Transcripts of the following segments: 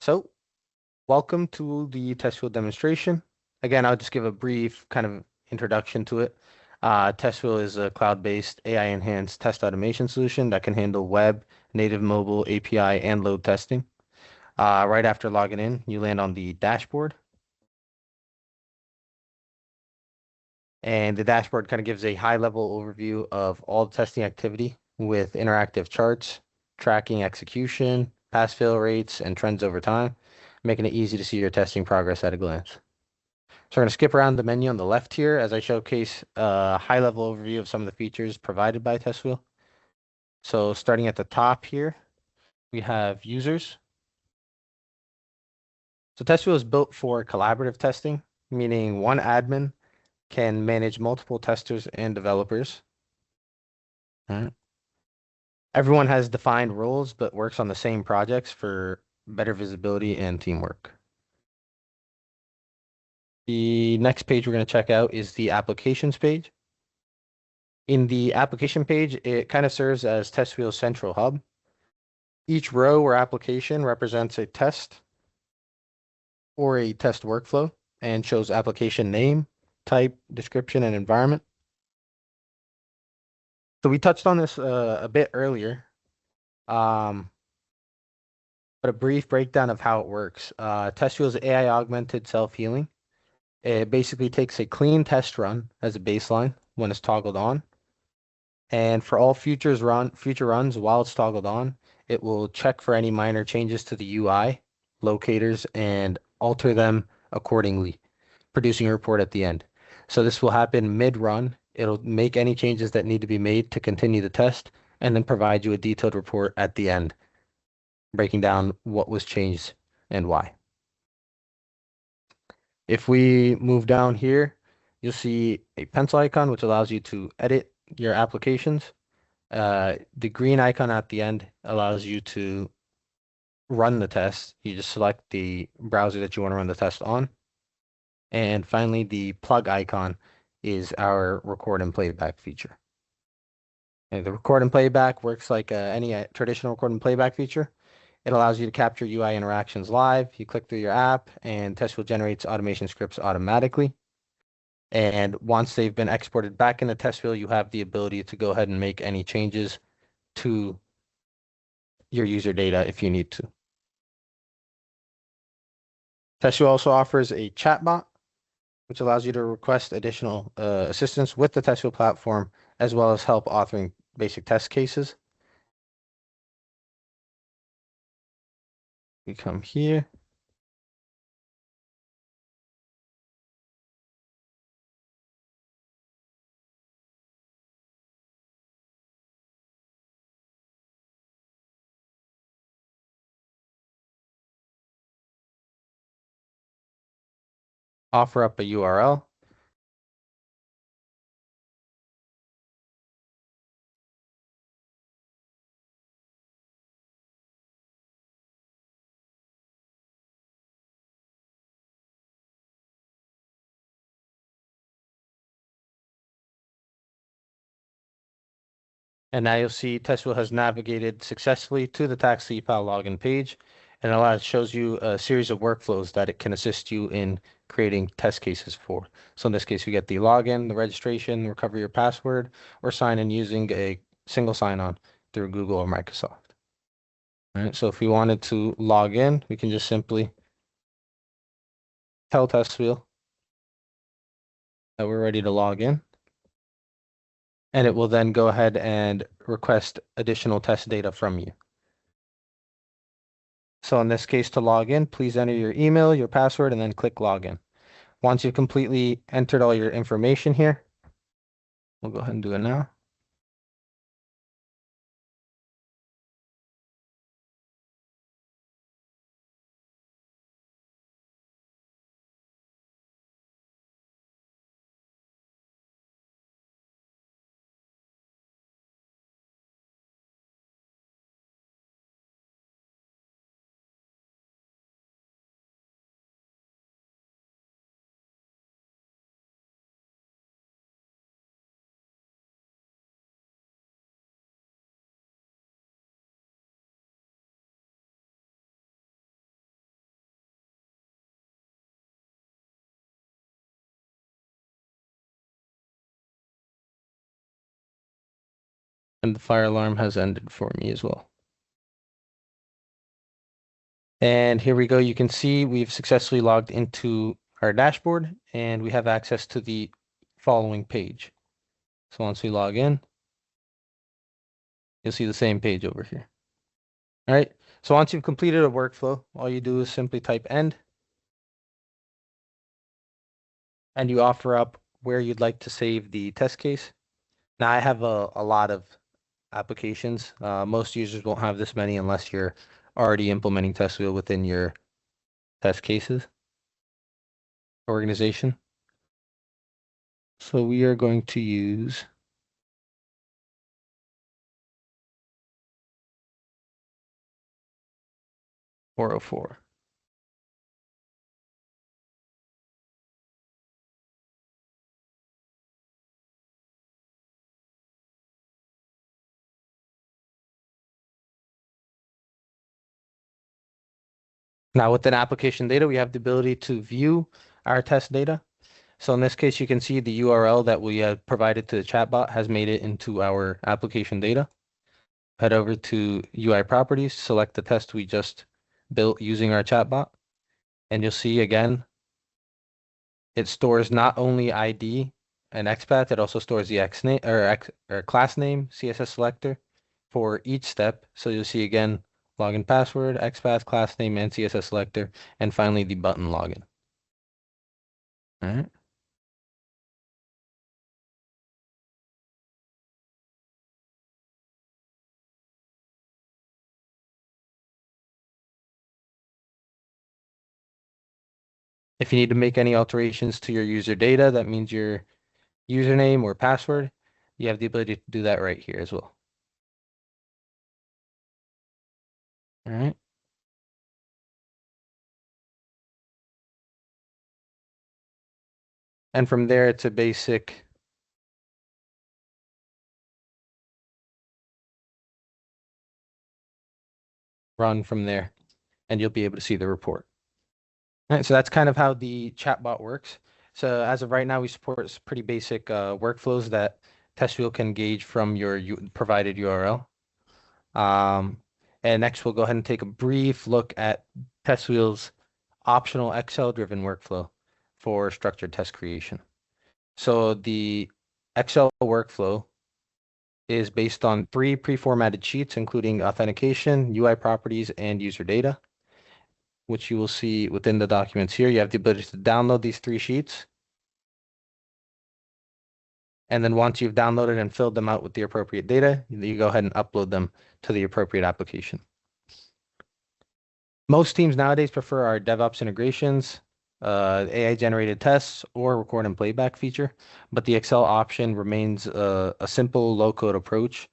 So, welcome to the TestWheel demonstration. Again, I'll just give a brief kind of introduction to it. TestWheel is a cloud-based AI-enhanced test automation solution that can handle web, native mobile, API, and load testing. Right after logging in, you land on the dashboard, and the dashboard kind of gives a high-level overview of all the testing activity with interactive charts, tracking execution, pass-fail rates, and trends over time, making it easy to see your testing progress at a glance. So we're going to skip around the menu on the left here as I showcase a high-level overview of some of the features provided by TestWheel. So starting at the top here, we have users. So TestWheel is built for collaborative testing, meaning one admin can manage multiple testers and developers. All right. Everyone has defined roles but works on the same projects for better visibility and teamwork. The next page we're going to check out is the applications page. In the application page, it kind of serves as TestWheel's central hub. Each row or application represents a test or a test workflow and shows application name, type, description, and environment. So we touched on this a bit earlier, um, but a brief breakdown of how it works. TestWheel's AI augmented self-healing. It basically takes a clean test run as a baseline when it's toggled on. And for all future runs while it's toggled on, it will check for any minor changes to the UI, locators, and alter them accordingly, producing a report at the end. So this will happen mid-run. It'll make any changes that need to be made to continue the test, and then provide you a detailed report at the end, breaking down what was changed and why. If we move down here, you'll see a pencil icon, which allows you to edit your applications. The green icon at the end allows you to run the test. You just select the browser that you want to run the test on. And finally, the plug icon is our record and playback feature. And the record and playback works like any traditional record and playback feature. It allows you to capture UI interactions live. You click through your app, and TestWheel generates automation scripts automatically. And once they've been exported back into TestWheel, you have the ability to go ahead and make any changes to your user data if you need to. TestWheel also offers a chatbot, which allows you to request additional assistance with the TestWheel platform, as well as help authoring basic test cases. We come here. Offer up a URL. And now you'll see TestWheel has navigated successfully to the tax CPAL login page, and it shows you a series of workflows that it can assist you in creating test cases for. So in this case, you get the login, the registration, recover your password, or sign in using a single sign-on through Google or Microsoft. All right, so if we wanted to log in, we can just simply tell TestWheel that we're ready to log in, and it will then go ahead and request additional test data from you. So in this case, to log in, please enter your email, your password, and then click login. Once you've completely entered all your information here, we'll go ahead and do it now. And the fire alarm has ended for me as well. And here we go. You can see we've successfully logged into our dashboard and we have access to the following page. So once we log in, you'll see the same page over here. All right. So once you've completed a workflow, all you do is simply type end and you offer up where you'd like to save the test case. Now I have a lot of applications. Most users won't have this many unless you're already implementing TestWheel within your test cases organization. So we are going to use 404. Now within application data, we have the ability to view our test data. So in this case, you can see the URL that we have provided to the chatbot has made it into our application data. Head over to UI properties, select the test we just built using our chatbot, and you'll see again, it stores not only ID and XPath, it also stores the X name or class name, CSS selector for each step. So you'll see again, login password, XPath, class name, and CSS selector, and finally the button login. All right. If you need to make any alterations to your user data, that means your username or password, you have the ability to do that right here as well. All right. And from there, it's a basic run from there, and you'll be able to see the report. All right, so that's kind of how the chatbot works. So as of right now, we support pretty basic workflows that TestWheel can gauge from your provided URL. Um, and next, we'll go ahead and take a brief look at TestWheel's optional Excel-driven workflow for structured test creation. So the Excel workflow is based on 3 pre-formatted sheets, including authentication, UI properties, and user data, which you will see within the documents here. You have the ability to download these 3 sheets. And then once you've downloaded and filled them out with the appropriate data, you go ahead and upload them to the appropriate application. Most teams nowadays prefer our DevOps integrations, AI-generated tests, or record and playback feature, but the Excel option remains a simple low-code approach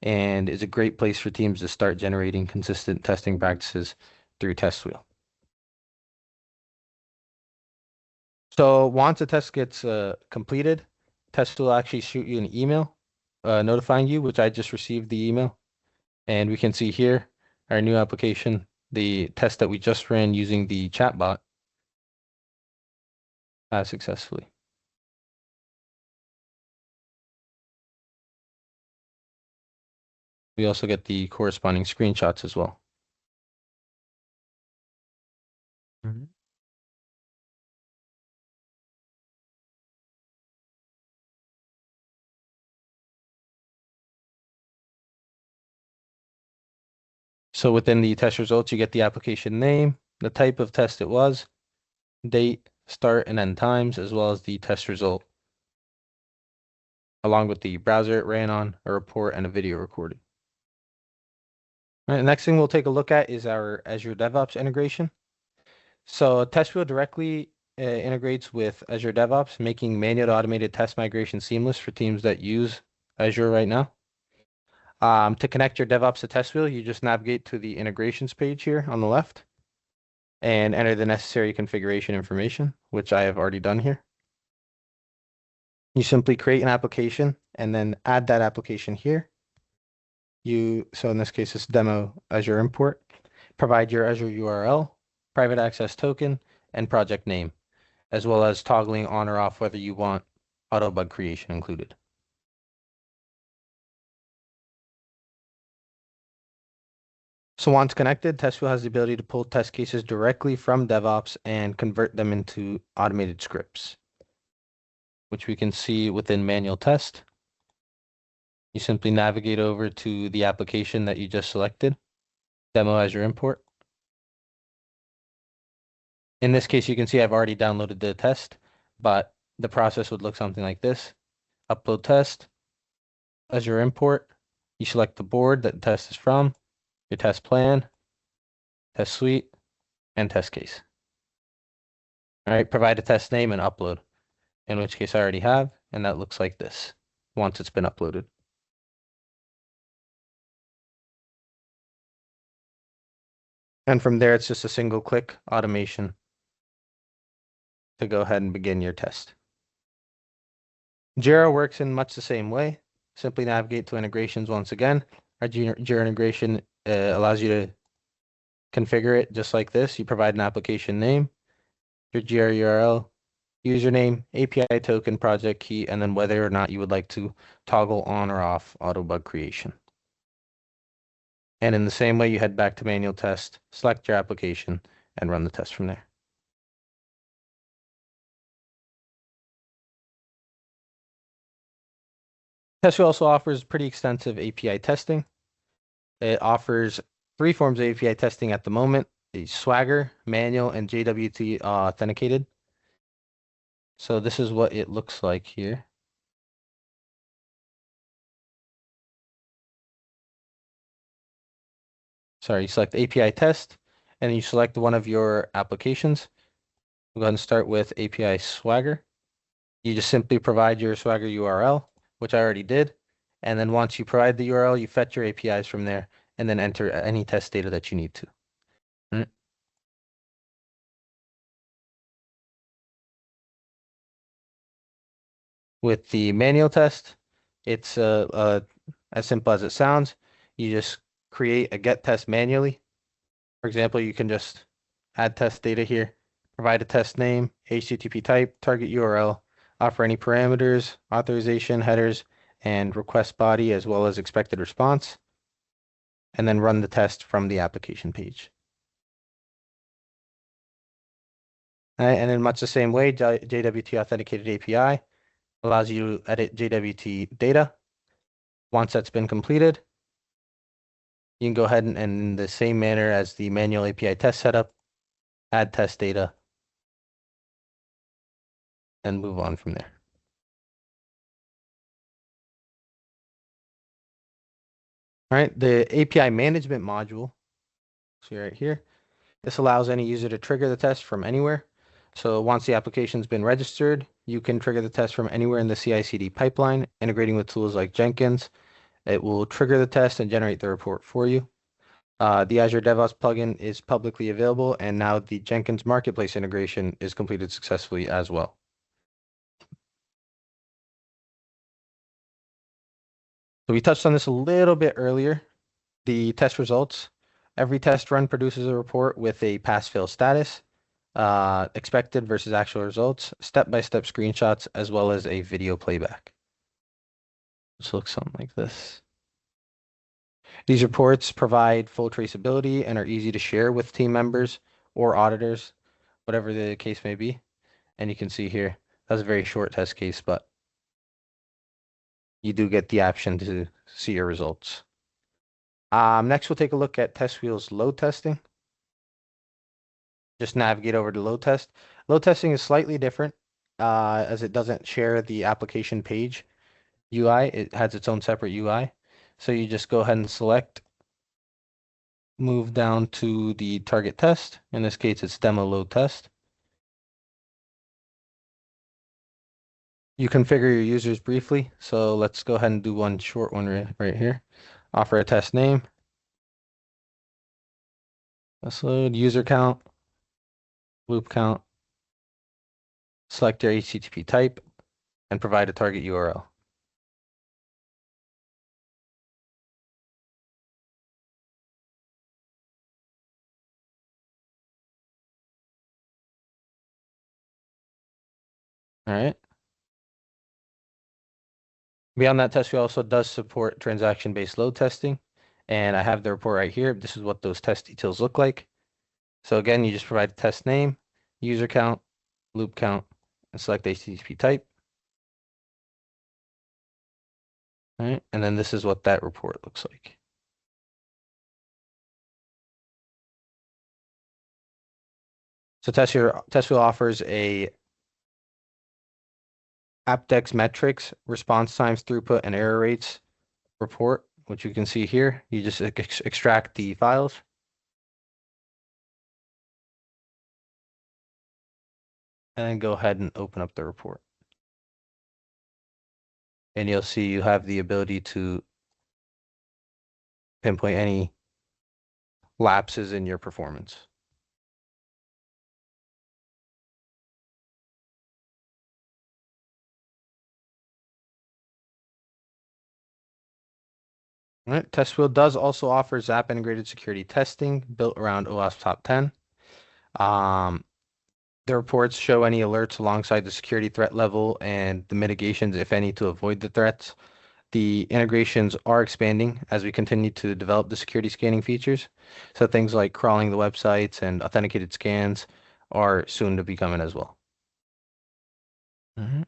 and is a great place for teams to start generating consistent testing practices through TestWheel. So once a test gets completed, test will actually shoot you an email notifying you, which I just received the email. And we can see here our new application, the test that we just ran using the chatbot successfully. We also get the corresponding screenshots as well. Mhm. So within the test results, you get the application name, the type of test it was, date, start and end times, as well as the test result, along with the browser it ran on, a report, and a video recording. All right, next thing we'll take a look at is our Azure DevOps integration. So TestWheel directly integrates with Azure DevOps, making manual to automated test migration seamless for teams that use Azure right now. To connect your DevOps to TestWheel, you just navigate to the integrations page here on the left and enter the necessary configuration information, which I have already done here. You simply create an application and then add that application here. So in this case, it's demo Azure import. Provide your Azure URL, private access token, and project name, as well as toggling on or off whether you want auto bug creation included. So once connected, TestWheel has the ability to pull test cases directly from DevOps and convert them into automated scripts, which we can see within manual test. You simply navigate over to the application that you just selected, demo as your import. In this case, you can see I've already downloaded the test, but the process would look something like this. Upload test as your import. You select the board that the test is from, your test plan, test suite, and test case. All right, provide a test name and upload, in which case I already have, and that looks like this once it's been uploaded. And from there, it's just a single click automation to go ahead and begin your test. Jira works in much the same way. Simply navigate to integrations once again. Our Jira integration allows you to configure it just like this. You provide an application name, your Jira URL, username, API token, project key, and then whether or not you would like to toggle on or off auto bug creation. And in the same way, you head back to manual test, select your application, and run the test from there. TestWheel also offers pretty extensive API testing. It offers 3 forms of API testing at the moment: the Swagger, manual, and JWT authenticated. So this is what it looks like here. Sorry, you select API test, and you select one of your applications. We'll go ahead and start with API Swagger. You just simply provide your Swagger URL, which I already did. And then once you provide the URL, you fetch your APIs from there, and then enter any test data that you need to. Right. With the manual test, it's as simple as it sounds. You just create a get test manually. For example, you can just add test data here, provide a test name, HTTP type, target URL, offer any parameters, authorization, headers, and request body, as well as expected response, and then run the test from the application page. All right, and in much the same way, JWT Authenticated API allows you to edit JWT data. Once that's been completed, you can go ahead and in the same manner as the manual API test setup, add test data, and move on from there. All right, the API management module, see right here, this allows any user to trigger the test from anywhere. So once the application's been registered, you can trigger the test from anywhere in the CI/CD pipeline, integrating with tools like Jenkins. It will trigger the test and generate the report for you. The Azure DevOps plugin is publicly available, and now the Jenkins Marketplace integration is completed successfully as well. So we touched on this a little bit earlier. The test results. Every test run produces a report with a pass-fail status, expected versus actual results, step-by-step screenshots, as well as a video playback. This looks something like this. These reports provide full traceability and are easy to share with team members or auditors, whatever the case may be. And you can see here, that's a very short test case, but you do get the option to see your results. Next, we'll take a look at TestWheel's load testing. Just navigate over to load test. Load testing is slightly different as it doesn't share the application page UI. It has its own separate UI. So you just go ahead and select, move down to the target test. In this case, it's demo load test. You configure your users briefly. So let's go ahead and do one short one right here. Offer a test name. Let's load user count, loop count, select your HTTP type, and provide a target URL. All right. Beyond that, TestWheel also does support transaction-based load testing. And I have the report right here. This is what those test details look like. So again, you just provide the test name, user count, loop count, and select HTTP type. All right, and then this is what that report looks like. So TestWheel offers a AppDex metrics, response times, throughput, and error rates report, which you can see here. You just extract the files and then go ahead and open up the report. And you'll see you have the ability to pinpoint any lapses in your performance. All right, TestWheel does also offer Zap integrated security testing built around OWASP Top 10. Um, the reports show any alerts alongside the security threat level and the mitigations, if any, to avoid the threats. The integrations are expanding as we continue to develop the security scanning features. So things like crawling the websites and authenticated scans are soon to be coming as well. Mhm.